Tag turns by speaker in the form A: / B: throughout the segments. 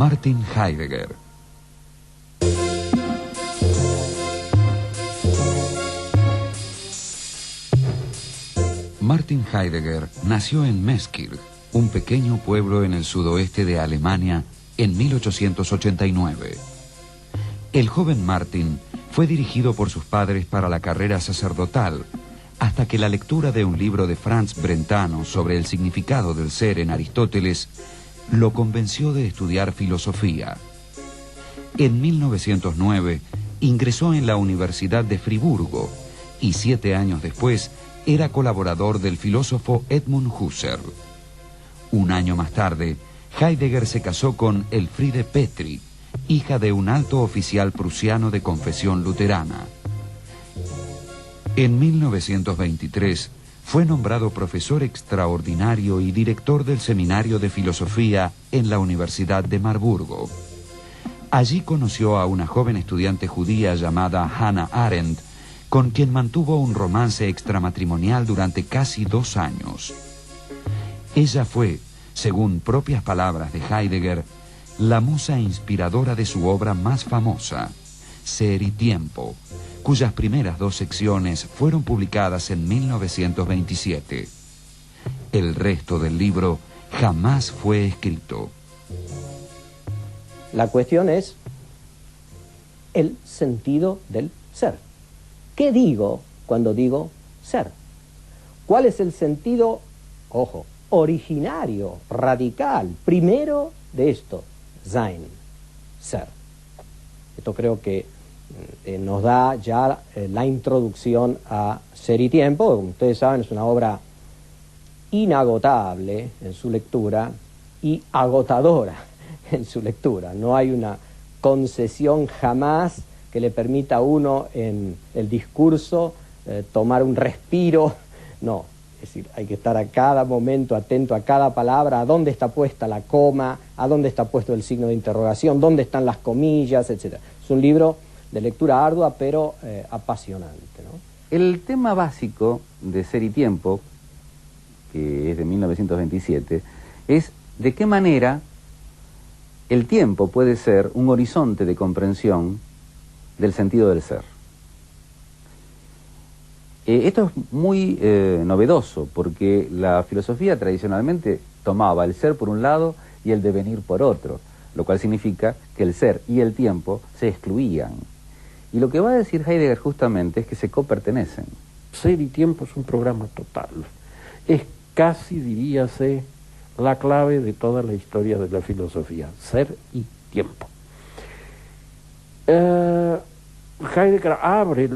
A: Martin Heidegger. Martin Heidegger nació en Meskirch, un pequeño pueblo en el sudoeste de Alemania, en 1889. El joven Martin fue dirigido por sus padres para la carrera sacerdotal, hasta que la lectura de un libro de Franz Brentano sobre el significado del ser en Aristóteles lo convenció de estudiar filosofía. En 1909 ingresó en la Universidad de Friburgo y 7 años después era colaborador del filósofo Edmund Husserl. Un año más tarde, Heidegger se casó con Elfriede Petri, hija de un alto oficial prusiano de confesión luterana. En 1923 fue nombrado profesor extraordinario y director del Seminario de Filosofía en la Universidad de Marburgo. Allí conoció a una joven estudiante judía llamada Hannah Arendt, con quien mantuvo un romance extramatrimonial durante casi 2 años. Ella fue, según propias palabras de Heidegger, la musa inspiradora de su obra más famosa, Ser y Tiempo, cuyas primeras 2 secciones fueron publicadas en 1927. El resto del libro jamás fue escrito.
B: La cuestión es el sentido del ser. ¿Qué digo cuando digo ser? ¿Cuál es el sentido, ojo, originario, radical, primero de esto? Sein, ser. Esto creo que nos da ya la introducción a Ser y Tiempo. Como ustedes saben, es una obra inagotable en su lectura y agotadora en su lectura. No hay una concesión jamás que le permita a uno en el discurso tomar un respiro. No, es decir, hay que estar a cada momento atento a cada palabra, a dónde está puesta la coma, a dónde está puesto el signo de interrogación, dónde están las comillas, etc. Es un libro de lectura ardua, pero apasionante, ¿no?
C: El tema básico de Ser y Tiempo, que es de 1927, es de qué manera el tiempo puede ser un horizonte de comprensión del sentido del ser. Esto es muy novedoso, porque la filosofía tradicionalmente tomaba el ser por un lado y el devenir por otro, lo cual significa que el ser y el tiempo se excluían. Y lo que va a decir Heidegger justamente es que se copertenecen.
D: Ser y Tiempo es un programa total. Es casi, diríase, la clave de toda la historia de la filosofía. Ser y tiempo. Heidegger abre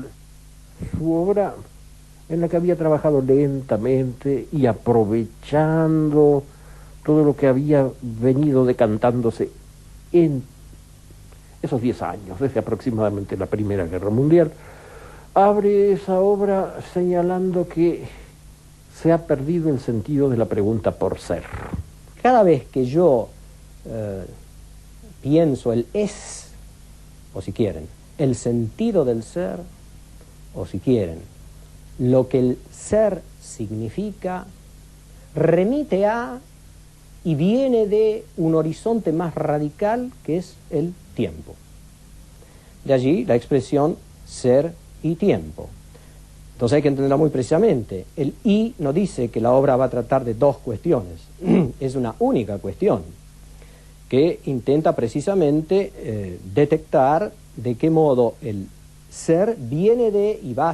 D: su obra en la que había trabajado lentamente y aprovechando todo lo que había venido decantándose en esos 10 años, desde aproximadamente la Primera Guerra Mundial. Abre esa obra señalando que se ha perdido el sentido de la pregunta por ser.
B: Cada vez que yo pienso el es, o si quieren, el sentido del ser, o si quieren, lo que el ser significa, remite a y viene de un horizonte más radical que es el tiempo. De allí la expresión ser y tiempo. Entonces hay que entenderla muy precisamente. El y no dice que la obra va a tratar de 2 cuestiones, es una única cuestión que intenta precisamente detectar de qué modo el ser viene de y va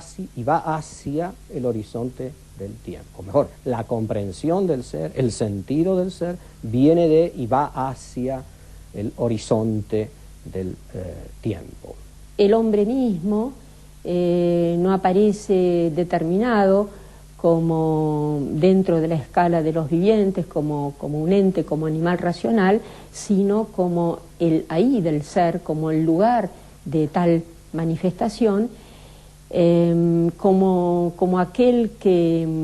B: hacia el horizonte del tiempo. Mejor, la comprensión del ser, el sentido del ser, viene de y va hacia el horizonte del tiempo.
E: El hombre mismo no aparece determinado como dentro de la escala de los vivientes, como un ente, como animal racional, sino como el ahí del ser, como el lugar de tal manifestación, como aquel que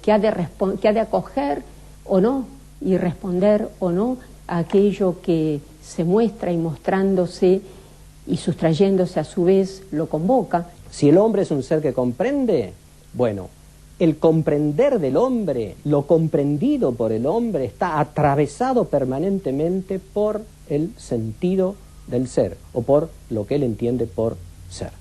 E: ha de acoger o no y responder o no a aquello que se muestra y mostrándose y sustrayéndose a su vez lo convoca.
B: Si el hombre es un ser que comprende, bueno, el comprender del hombre, lo comprendido por el hombre, está atravesado permanentemente por el sentido del ser, o por lo que él entiende por ser.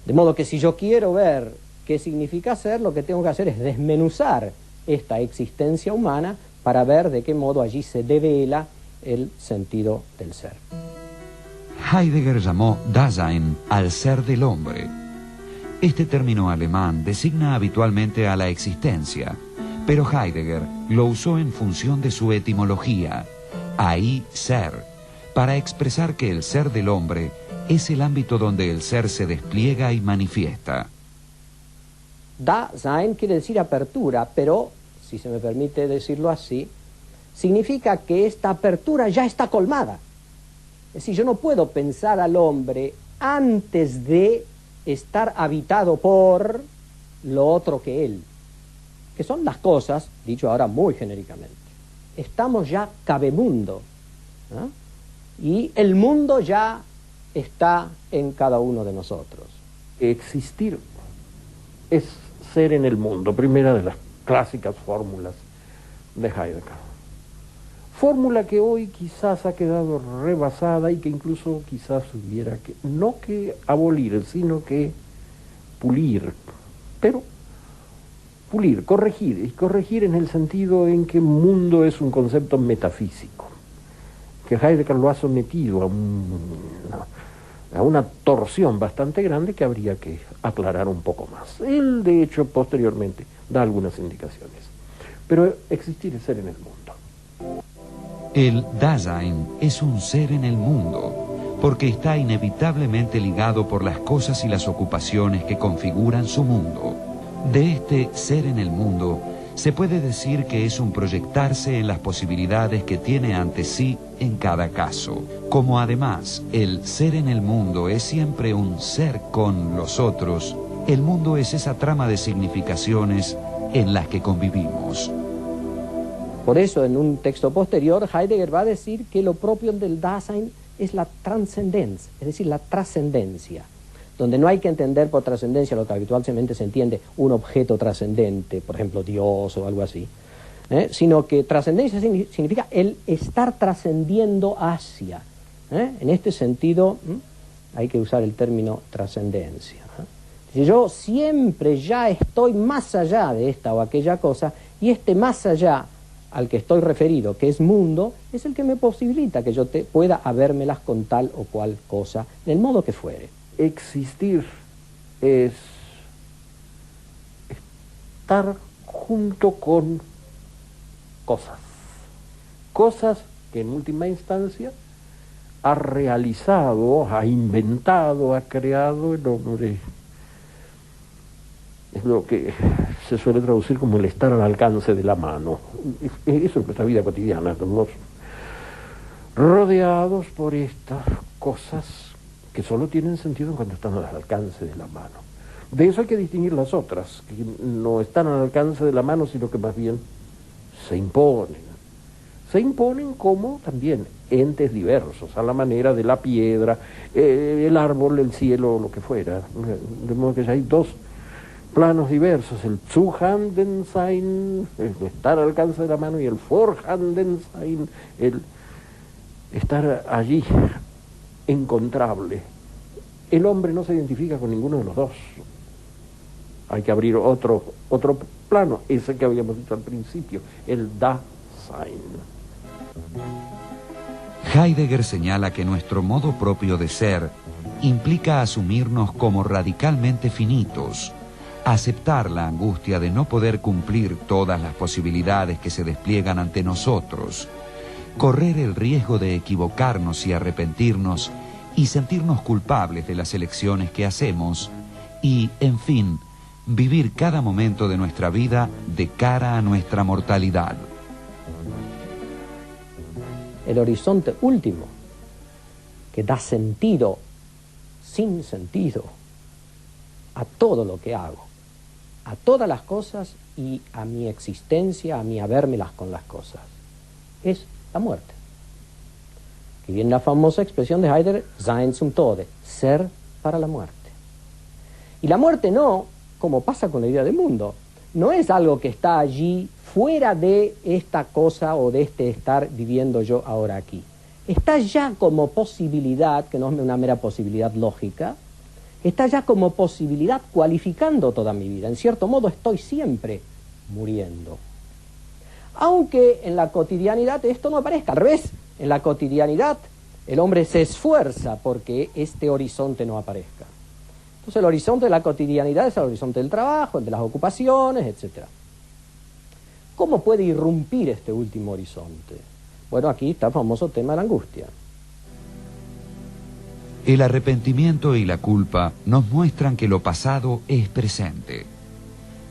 B: De modo que si yo quiero ver qué significa ser, lo que tengo que hacer es desmenuzar esta existencia humana para ver de qué modo allí se devela el sentido del ser.
A: Heidegger llamó Dasein al ser del hombre. Este término alemán designa habitualmente a la existencia, pero Heidegger lo usó en función de su etimología, ahí ser, para expresar que el ser del hombre es el ámbito donde el ser se despliega y manifiesta.
B: Dasein quiere decir apertura, pero, si se me permite decirlo así, significa que esta apertura ya está colmada. Es decir, yo no puedo pensar al hombre antes de estar habitado por lo otro que él, que son las cosas, dicho ahora muy genéricamente. Estamos ya cabemundo, ¿no? Y el mundo ya está en cada uno de nosotros.
D: Existir es ser en el mundo, primera de las clásicas fórmulas de Heidegger. Fórmula que hoy quizás ha quedado rebasada y que incluso quizás hubiera que, no que abolir, sino que pulir, pero pulir, corregir, y corregir en el sentido en que mundo es un concepto metafísico, que Heidegger lo ha sometido a una torsión bastante grande que habría que aclarar un poco más. Él, de hecho, posteriormente da algunas indicaciones. Pero existir es ser en el mundo.
A: El Dasein es un ser en el mundo, porque está inevitablemente ligado por las cosas y las ocupaciones que configuran su mundo. De este ser en el mundo, se puede decir que es un proyectarse en las posibilidades que tiene ante sí en cada caso. Como además el ser en el mundo es siempre un ser con los otros, el mundo es esa trama de significaciones en las que convivimos.
B: Por eso, en un texto posterior, Heidegger va a decir que lo propio del Dasein es la trascendencia, es decir, la trascendencia, donde no hay que entender por trascendencia lo que habitualmente se entiende, un objeto trascendente, por ejemplo, Dios o algo así, sino que trascendencia significa el estar trascendiendo hacia. En este sentido, hay que usar el término trascendencia. Si yo siempre ya estoy más allá de esta o aquella cosa, y este más allá al que estoy referido, que es mundo, es el que me posibilita que yo pueda habérmelas con tal o cual cosa, del modo que fuere.
D: Existir es estar junto con cosas que en última instancia ha realizado, ha inventado, ha creado el hombre. Es lo que se suele traducir como el estar al alcance de la mano. Eso es nuestra vida cotidiana, estamos rodeados por estas cosas que solo tienen sentido cuando están al alcance de la mano. De eso hay que distinguir las otras, que no están al alcance de la mano, sino que más bien se imponen. Se imponen como también entes diversos, a la manera de la piedra, el árbol, el cielo, lo que fuera. De modo que ya hay dos planos diversos, el Zuhandensein, el estar al alcance de la mano, y el Vorhandensein, el estar allí encontrable. El hombre no se identifica con ninguno de los dos. Hay que abrir otro plano, ese que habíamos dicho al principio, el Dasein.
A: Heidegger señala que nuestro modo propio de ser implica asumirnos como radicalmente finitos, aceptar la angustia de no poder cumplir todas las posibilidades que se despliegan ante nosotros, correr el riesgo de equivocarnos y arrepentirnos y sentirnos culpables de las elecciones que hacemos y, en fin, vivir cada momento de nuestra vida de cara a nuestra mortalidad.
B: El horizonte último, que da sentido, sin sentido, a todo lo que hago, a todas las cosas y a mi existencia, a mi habérmelas con las cosas, es la muerte. Que viene la famosa expresión de Heidegger, Sein zum Tode, ser para la muerte. Y la muerte no, como pasa con la idea del mundo, no es algo que está allí fuera de esta cosa o de este estar viviendo yo ahora aquí. Está ya como posibilidad, que no es una mera posibilidad lógica, está ya como posibilidad cualificando toda mi vida. En cierto modo estoy siempre muriendo. Aunque en la cotidianidad esto no aparezca, al revés, en la cotidianidad el hombre se esfuerza porque este horizonte no aparezca. Entonces el horizonte de la cotidianidad es el horizonte del trabajo, el de las ocupaciones, etc. ¿Cómo puede irrumpir este último horizonte? Bueno, aquí está el famoso tema de la angustia.
A: El arrepentimiento y la culpa nos muestran que lo pasado es presente.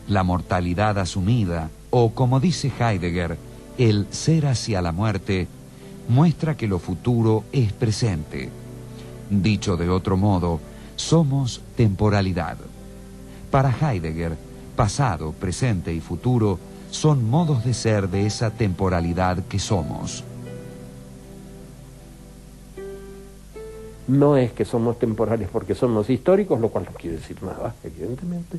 A: La mortalidad asumida, o como dice Heidegger, el ser hacia la muerte, muestra que lo futuro es presente. Dicho de otro modo, somos temporalidad. Para Heidegger, pasado, presente y futuro son modos de ser de esa temporalidad que somos.
D: No es que somos temporales porque somos históricos, lo cual no quiere decir nada, evidentemente,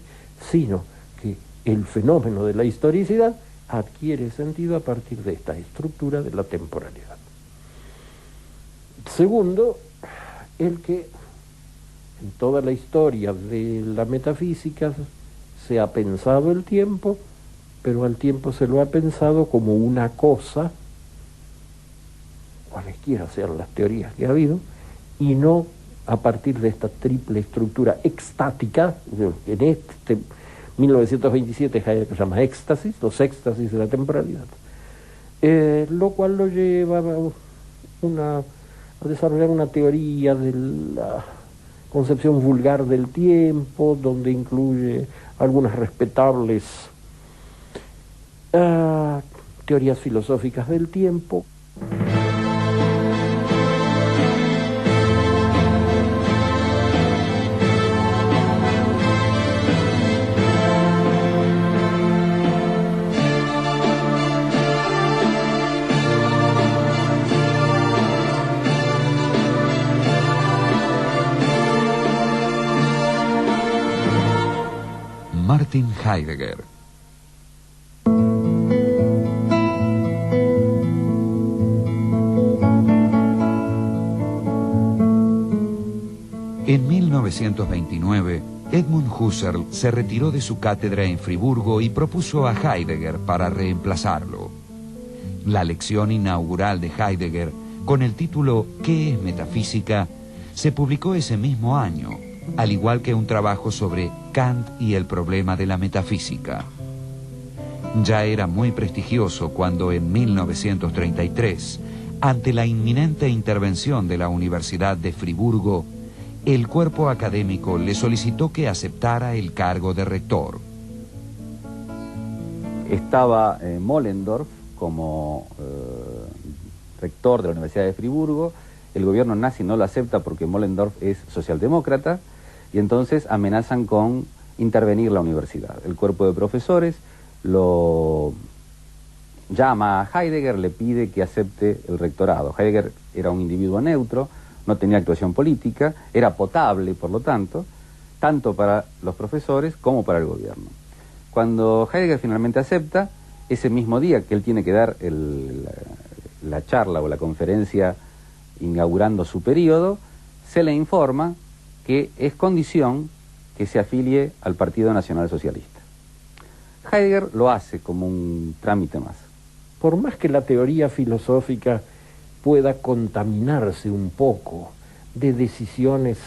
D: sino que el fenómeno de la historicidad adquiere sentido a partir de esta estructura de la temporalidad. Segundo, el que en toda la historia de la metafísica se ha pensado el tiempo, pero al tiempo se lo ha pensado como una cosa, cualesquiera sean las teorías que ha habido, y no a partir de esta triple estructura extática, en este 1927 Heidegger llama éxtasis, los éxtasis de la temporalidad, lo cual lo lleva a desarrollar una teoría de la concepción vulgar del tiempo, donde incluye algunas respetables teorías filosóficas del tiempo.
A: Martin Heidegger. En 1929, Edmund Husserl se retiró de su cátedra en Friburgo y propuso a Heidegger para reemplazarlo. La lección inaugural de Heidegger, con el título ¿Qué es metafísica?, se publicó ese mismo año, al igual que un trabajo sobre Kant y el problema de la metafísica. Ya era muy prestigioso cuando en 1933, ante la inminente intervención de la Universidad de Friburgo, el cuerpo académico le solicitó que aceptara el cargo de rector.
C: Estaba Mollendorf como rector de la Universidad de Friburgo. El gobierno nazi no lo acepta porque Mollendorf es socialdemócrata y entonces amenazan con intervenir la universidad. El cuerpo de profesores lo llama a Heidegger, le pide que acepte el rectorado. Heidegger era un individuo neutro, no tenía actuación política, era potable, por lo tanto para los profesores como para el gobierno. Cuando Heidegger finalmente acepta, ese mismo día que él tiene que dar la charla o la conferencia inaugurando su periodo, se le informa que es condición que se afilie al Partido Nacional Socialista. Heidegger lo hace como un trámite más.
D: Por más que la teoría filosófica pueda contaminarse un poco de decisiones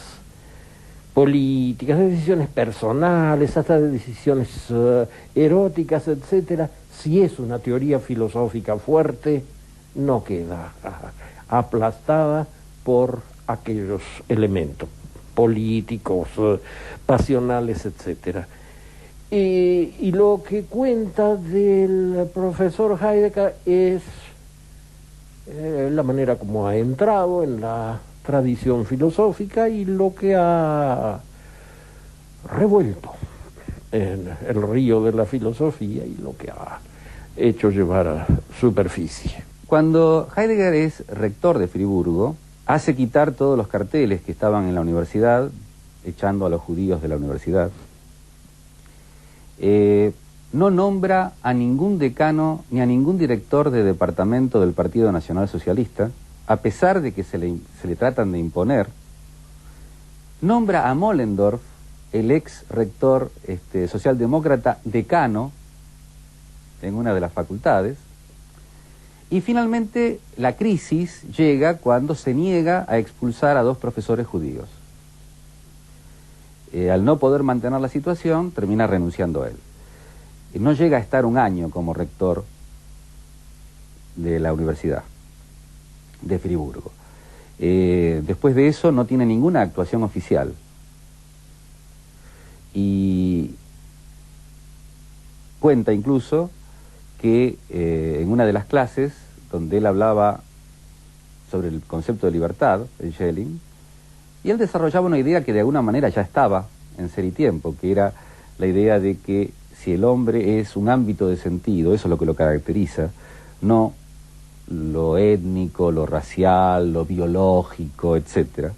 D: políticas, de decisiones personales, hasta de decisiones eróticas, etcétera, si es una teoría filosófica fuerte, no queda aplastada por aquellos elementos políticos, pasionales, etcétera. Y lo que cuenta del profesor Heidegger es la manera como ha entrado en la tradición filosófica y lo que ha revuelto en el río de la filosofía y lo que ha hecho llevar a superficie.
C: Cuando Heidegger es rector de Friburgo, hace quitar todos los carteles que estaban en la universidad, echando a los judíos de la universidad. no nombra a ningún decano ni a ningún director de departamento del Partido Nacional Socialista, a pesar de que se le tratan de imponer. Nombra a Mollendorf, el ex rector socialdemócrata, decano en una de las facultades. Y finalmente la crisis llega cuando se niega a expulsar a 2 profesores judíos. Al no poder mantener la situación, termina renunciando él. No llega a estar un año como rector de la Universidad de Friburgo. Después de eso no tiene ninguna actuación oficial. Y cuenta incluso que en una de las clases donde él hablaba sobre el concepto de libertad, en Schelling, y él desarrollaba una idea que de alguna manera ya estaba en Ser y Tiempo, que era la idea de que si el hombre es un ámbito de sentido, eso es lo que lo caracteriza, no lo étnico, lo racial, lo biológico, etc.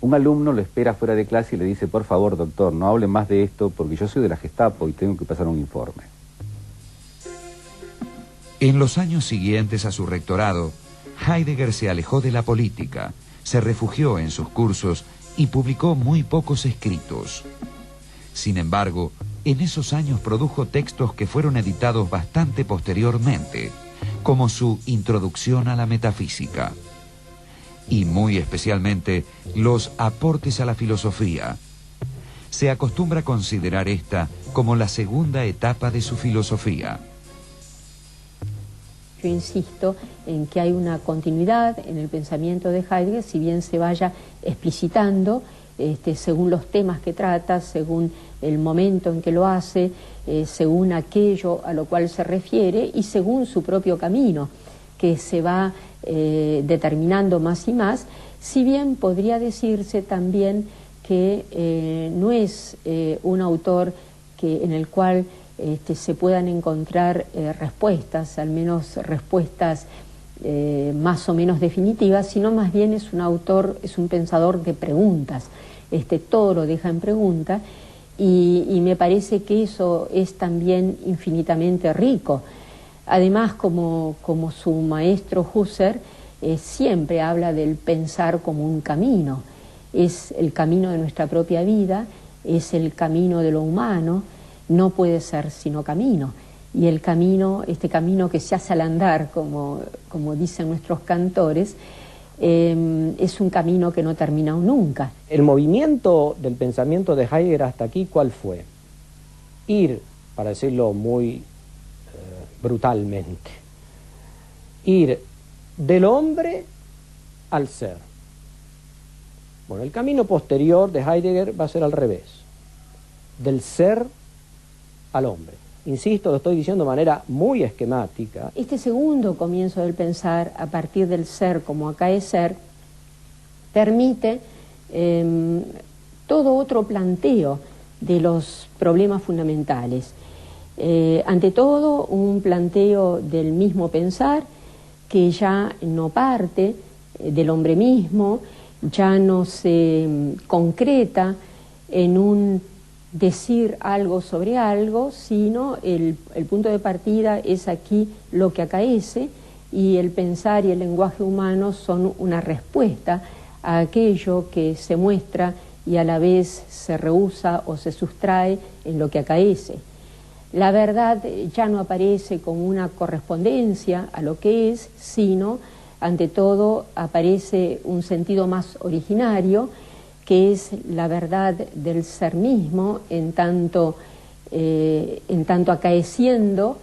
C: Un alumno lo espera fuera de clase y le dice: por favor, doctor, no hable más de esto porque yo soy de la Gestapo y tengo que pasar un informe.
A: En los años siguientes a su rectorado, Heidegger se alejó de la política, se refugió en sus cursos y publicó muy pocos escritos. Sin embargo, en esos años produjo textos que fueron editados bastante posteriormente, como su Introducción a la Metafísica, y muy especialmente los Aportes a la Filosofía. Se acostumbra a considerar esta como la segunda etapa de su filosofía.
E: Yo insisto en que hay una continuidad en el pensamiento de Heidegger, si bien se vaya explicitando según los temas que trata, según el momento en que lo hace, según aquello a lo cual se refiere y según su propio camino, que se va determinando más y más, si bien podría decirse también que no es un autor en el cual se puedan encontrar respuestas, al menos respuestas más o menos definitivas, sino más bien es un autor, es un pensador de preguntas, todo lo deja en pregunta y me parece que eso es también infinitamente rico. Además, como su maestro Husserl, siempre habla del pensar como un camino, es el camino de nuestra propia vida, es el camino de lo humano, no puede ser sino camino. Y el camino, este camino que se hace al andar, como dicen nuestros cantores, es un camino que no termina nunca.
B: El movimiento del pensamiento de Heidegger hasta aquí, ¿cuál fue? Ir, para decirlo muy brutalmente, ir del hombre al ser. Bueno, el camino posterior de Heidegger va a ser al revés, del ser al hombre. Insisto, lo estoy diciendo de manera muy esquemática.
E: Este segundo comienzo del pensar a partir del ser como acaecer permite todo otro planteo de los problemas fundamentales. Ante todo, un planteo del mismo pensar que ya no parte del hombre mismo, ya no se concreta en un decir algo sobre algo, sino el punto de partida es aquí lo que acaece y el pensar y el lenguaje humano son una respuesta a aquello que se muestra y a la vez se rehúsa o se sustrae en lo que acaece. La verdad ya no aparece como una correspondencia a lo que es, sino, ante todo, aparece un sentido más originario, que es la verdad del ser mismo, en tanto acaeciendo,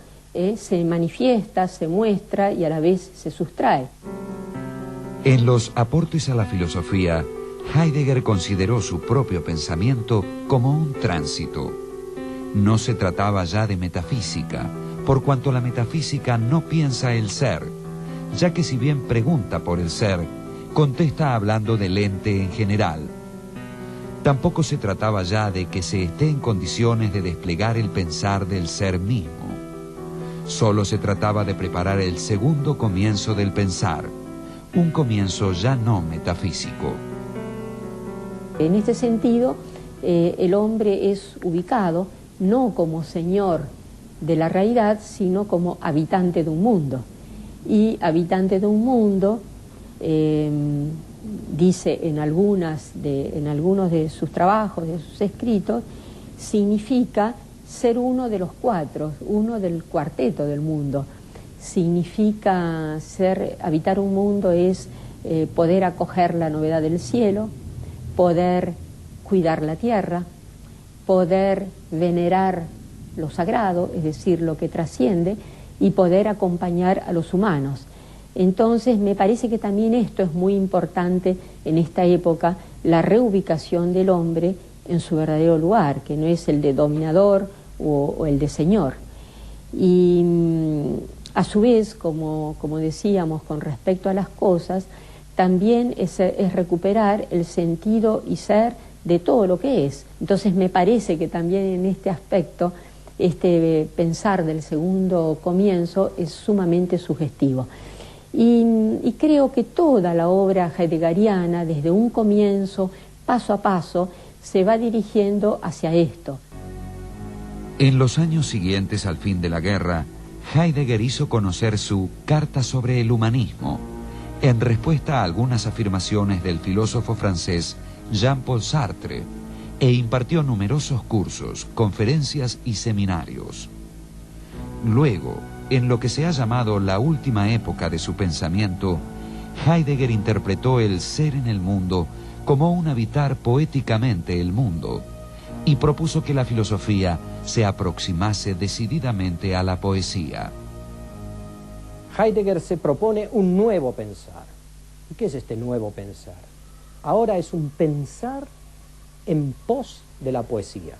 E: se manifiesta, se muestra y a la vez se sustrae.
A: En los Aportes a la Filosofía, Heidegger consideró su propio pensamiento como un tránsito. No se trataba ya de metafísica, por cuanto la metafísica no piensa el ser, ya que si bien pregunta por el ser, contesta hablando del ente en general. Tampoco se trataba ya de que se esté en condiciones de desplegar el pensar del ser mismo. Solo se trataba de preparar el segundo comienzo del pensar, un comienzo ya no metafísico.
E: En este sentido, el hombre es ubicado no como señor de la realidad, sino como habitante de un mundo. Y habitante de un mundo, dice en algunos de sus trabajos, de sus escritos, significa ser uno de los cuatro, uno del cuarteto del mundo. Significa habitar un mundo es poder acoger la novedad del cielo, poder cuidar la tierra, poder venerar lo sagrado, es decir, lo que trasciende, y poder acompañar a los humanos. Entonces, me parece que también esto es muy importante en esta época, la reubicación del hombre en su verdadero lugar, que no es el de dominador o el de señor. Y a su vez, como decíamos, con respecto a las cosas, también es recuperar el sentido y ser de todo lo que es. Entonces me parece que también en este aspecto, este pensar del segundo comienzo es sumamente sugestivo. Y creo que toda la obra heideggeriana, desde un comienzo, paso a paso, se va dirigiendo hacia esto.
A: En los años siguientes al fin de la guerra, Heidegger hizo conocer su Carta sobre el humanismo, en respuesta a algunas afirmaciones del filósofo francés Jean-Paul Sartre, e impartió numerosos cursos, conferencias y seminarios. Luego, en lo que se ha llamado la última época de su pensamiento, Heidegger interpretó el ser en el mundo como un habitar poéticamente el mundo, y propuso que la filosofía se aproximase decididamente a la poesía.
B: Heidegger se propone un nuevo pensar. ¿Y qué es este nuevo pensar? Ahora es un pensar en pos de la poesía.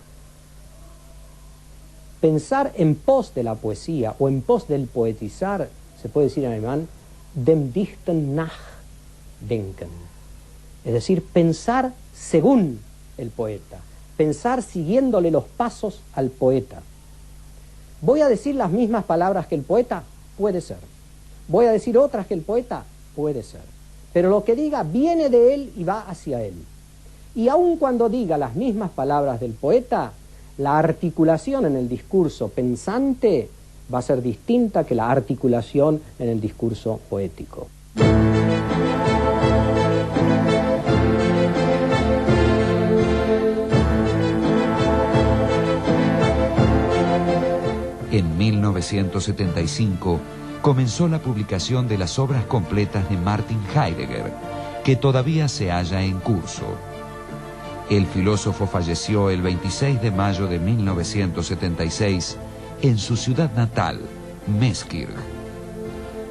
B: Pensar en pos de la poesía o en pos del poetizar, se puede decir en alemán, dem Dichten nachdenken. Es decir, pensar según el poeta, pensar siguiéndole los pasos al poeta. ¿Voy a decir las mismas palabras que el poeta? Puede ser. ¿Voy a decir otras que el poeta? Puede ser. Pero lo que diga viene de él y va hacia él. Y aun cuando diga las mismas palabras del poeta, la articulación en el discurso pensante va a ser distinta que la articulación en el discurso poético.
A: En 1975 comenzó la publicación de las obras completas de Martin Heidegger, que todavía se halla en curso. El filósofo falleció el 26 de mayo de 1976 en su ciudad natal, Meßkirch.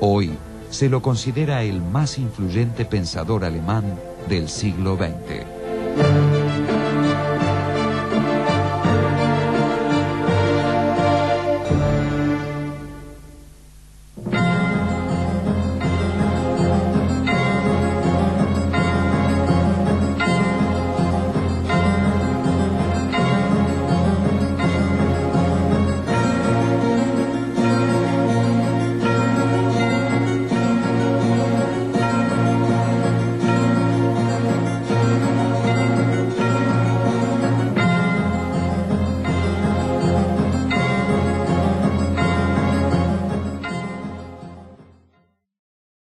A: Hoy se lo considera el más influyente pensador alemán del siglo XX.